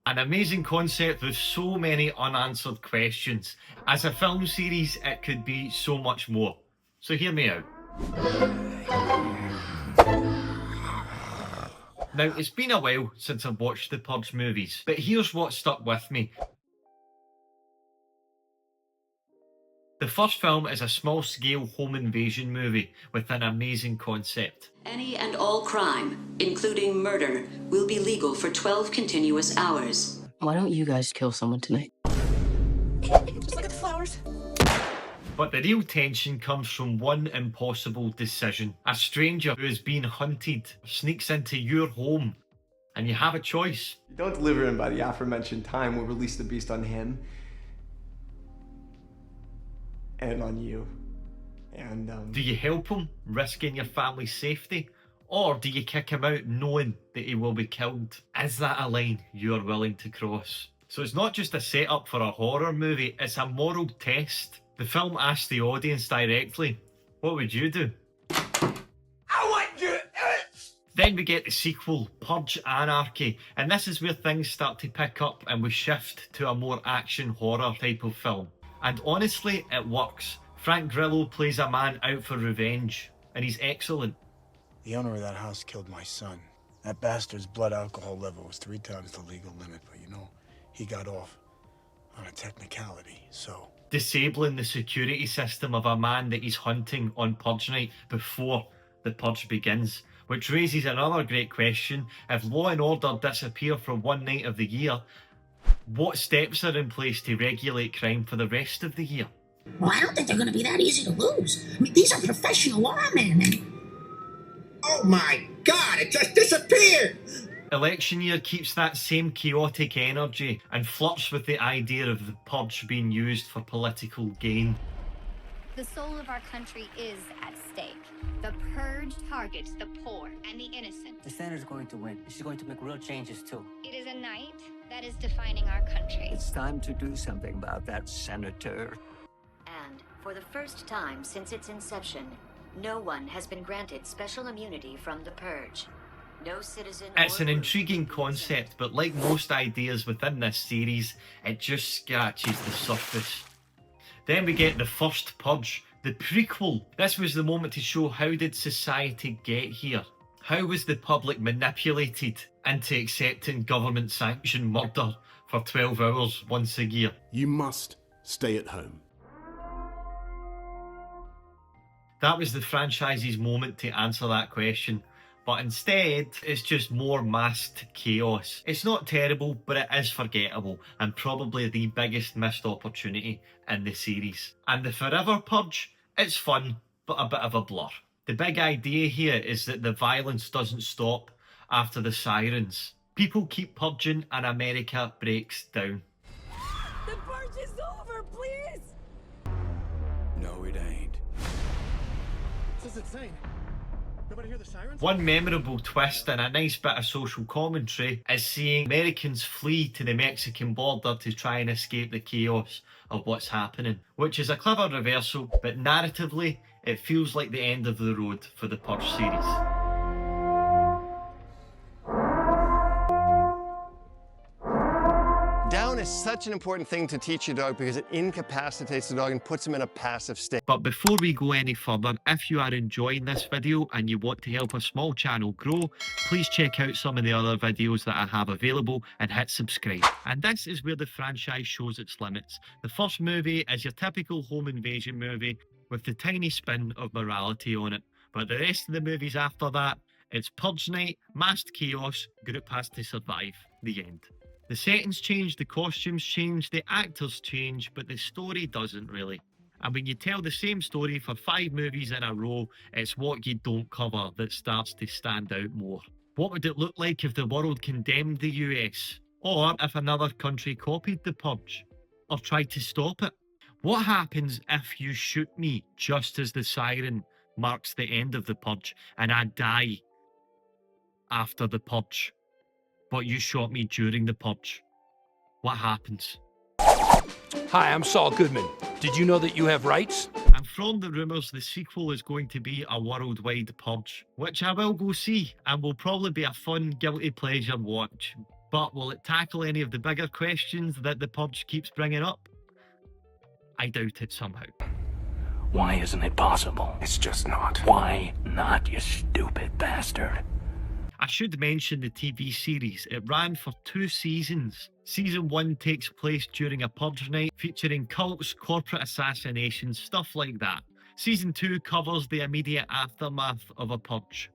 An amazing concept with so many unanswered questions. As a film series, it could be so much more. So hear me out. Now, it's been a while since I've watched the Purge movies, but here's what stuck with me. The first film is a small-scale home invasion movie with an amazing concept. Any and all crime, including murder, will be legal for 12 continuous hours. Why don't you guys kill someone tonight? Just look at the flowers. But the real tension comes from one impossible decision. A stranger who is being hunted sneaks into your home, and you have a choice. You don't deliver him by the aforementioned time, we'll release the beast on him. And on you. And, Do you help him, risking your family's safety? Or do you kick him out knowing that he will be killed? Is that a line you're willing to cross? So it's not just a setup for a horror movie, it's a moral test. The film asks the audience directly, what would you do? I want you! Then we get the sequel, Purge Anarchy, and this is where things start to pick up and we shift to a more action horror type of film. And honestly, it works. Frank Grillo plays a man out for revenge, and he's excellent. The owner of that house killed my son. That bastard's blood alcohol level was 3 times the legal limit, but you know, he got off on a technicality, so... Disabling the security system of a man that he's hunting on Purge night before the Purge begins, which raises another great question. If law and order disappear for one night of the year, what steps are in place to regulate crime for the rest of the year? Well, I don't think they're going to be that easy to lose. I mean, these are professional lawmen. Oh my God, it just disappeared! Election year keeps that same chaotic energy and flirts with the idea of the Purge being used for political gain. The soul of our country is at stake. The Purge targets the poor and the innocent. The senator's going to win. She's going to make real changes too. It is a night that is defining our country. It's time to do something about that, Senator. And for the first time since its inception, no one has been granted special immunity from the Purge. No citizen. It's an intriguing concept, but like most ideas within this series, it just scratches the surface. Then we get the First Purge, the prequel. This was the moment to show how did society get here? How was the public manipulated into accepting government-sanctioned murder for 12 hours once a year? You must stay at home. That was the franchise's moment to answer that question. But instead, it's just more masked chaos. It's not terrible, but it is forgettable, and probably the biggest missed opportunity in the series. And the Forever Purge, it's fun, but a bit of a blur. The big idea here is that the violence doesn't stop after the sirens. People keep purging and America breaks down. The purge is over, please! No, it ain't. This is insane. Nobody hear the sirens? One memorable twist and a nice bit of social commentary is seeing Americans flee to the Mexican border to try and escape the chaos of what's happening, which is a clever reversal, but narratively, it feels like the end of the road for the Purge series. Down is such an important thing to teach your dog because it incapacitates the dog and puts him in a passive state. But before we go any further, if you are enjoying this video and you want to help a small channel grow, please check out some of the other videos that I have available and hit subscribe. And this is where the franchise shows its limits. The first movie is your typical home invasion movie with the tiny spin of morality on it. But the rest of the movies after that, it's Purge night, masked chaos, group has to survive. The end. The settings change, the costumes change, the actors change, but the story doesn't really. And when you tell the same story for 5 movies in a row, it's what you don't cover that starts to stand out more. What would it look like if the world condemned the US? Or if another country copied the Purge? Or tried to stop it? What happens if you shoot me just as the siren marks the end of the Purge and I die after the Purge? But you shot me during the Purge. What happens? Hi, I'm Saul Goodman. Did you know that you have rights? And from the rumours, the sequel is going to be a worldwide Purge, which I will go see, and will probably be a fun, guilty pleasure watch. But will it tackle any of the bigger questions that the Purge keeps bringing up? I doubt it somehow. Why isn't it possible? It's just not. Why not, you stupid bastard? I should mention the TV series. It ran for 2 seasons. Season 1 takes place during a purge night featuring cults, corporate assassinations, stuff like that. Season 2 covers the immediate aftermath of a purge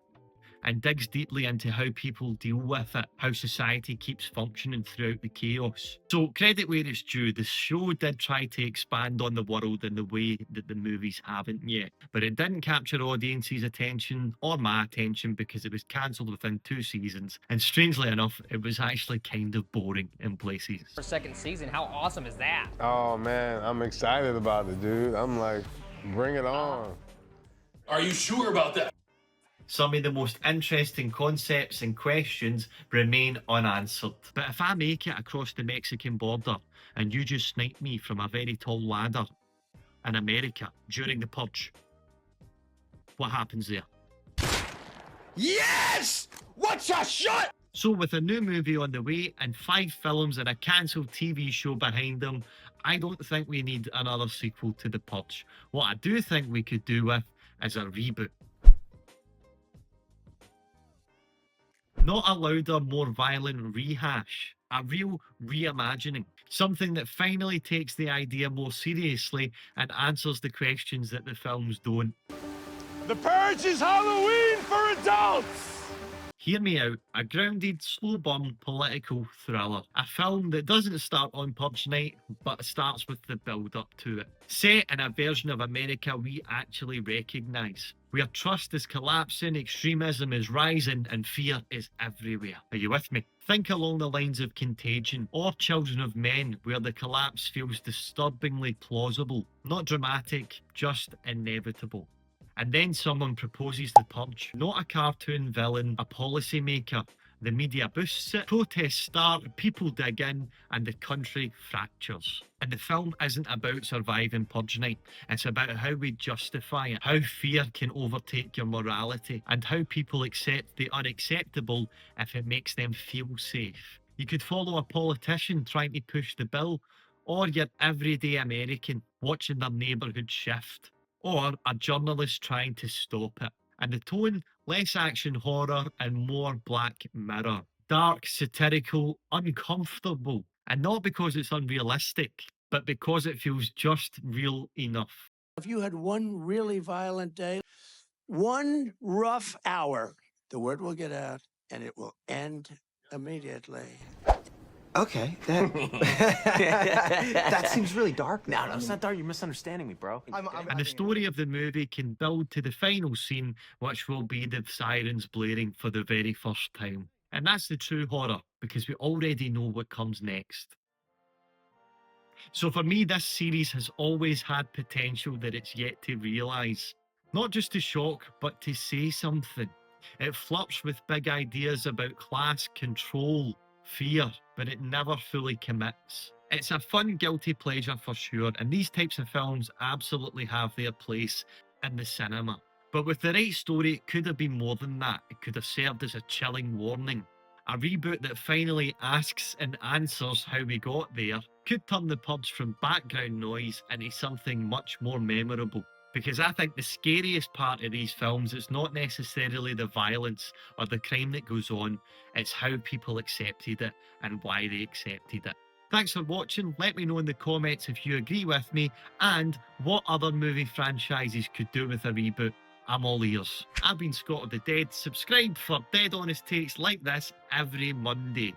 and digs deeply into how people deal with it, how society keeps functioning throughout the chaos. So credit where it's due, the show did try to expand on the world in the way that the movies haven't yet, but it didn't capture audiences' attention or my attention because it was cancelled within 2 seasons, and strangely enough, it was actually kind of boring in places. For second season, how awesome is that? Oh man, I'm excited about it, dude. I'm like, bring it on. Are you sure about that? Some of the most interesting concepts and questions remain unanswered. But if I make it across the Mexican border and you just snipe me from a very tall ladder in America during the Purge, what happens there? Yes! What's a shot? So with a new movie on the way and 5 films and a cancelled TV show behind them, I don't think we need another sequel to The Purge. What I do think we could do with is a reboot. Not a louder, more violent rehash. A real reimagining. Something that finally takes the idea more seriously and answers the questions that the films don't. The Purge is Halloween for adults! Hear me out. A grounded, slow-burn political thriller. A film that doesn't start on Purge night, but starts with the build-up to it. Set in a version of America we actually recognise, where trust is collapsing, extremism is rising, and fear is everywhere. Are you with me? Think along the lines of Contagion or Children of Men, where the collapse feels disturbingly plausible. Not dramatic, just inevitable. And then someone proposes the Purge. Not a cartoon villain, a policymaker. The media boosts it, protests start, people dig in, and the country fractures. And the film isn't about surviving Purge night. It's about how we justify it, how fear can overtake your morality, and how people accept the unacceptable if it makes them feel safe. You could follow a politician trying to push the bill, or your everyday American watching their neighbourhood shift, or a journalist trying to stop it. And the tone, less action horror and more Black Mirror. Dark, satirical, uncomfortable. And not because it's unrealistic, but because it feels just real enough. If you had one really violent day, one rough hour, the word will get out and it will end immediately. Okay, that seems really dark. No, it's not dark. You're misunderstanding me, bro. And the story of the movie can build to the final scene, which will be the sirens blaring for the very first time. And that's the true horror, because we already know what comes next. So for me, this series has always had potential that it's yet to realise. Not just to shock, but to say something. It flirts with big ideas about class, control, fear, but it never fully commits. It's a fun, guilty pleasure for sure, and these types of films absolutely have their place in the cinema. But with the right story, it could have been more than that. It could have served as a chilling warning. A reboot that finally asks and answers how we got there could turn the Purge from background noise into something much more memorable. Because I think the scariest part of these films is not necessarily the violence or the crime that goes on, it's how people accepted it and why they accepted it. Thanks for watching. Let me know in the comments if you agree with me and what other movie franchises could do with a reboot. I'm all ears. I've been Scott of the Dead. Subscribe for dead honest takes like this every Monday.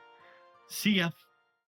See ya.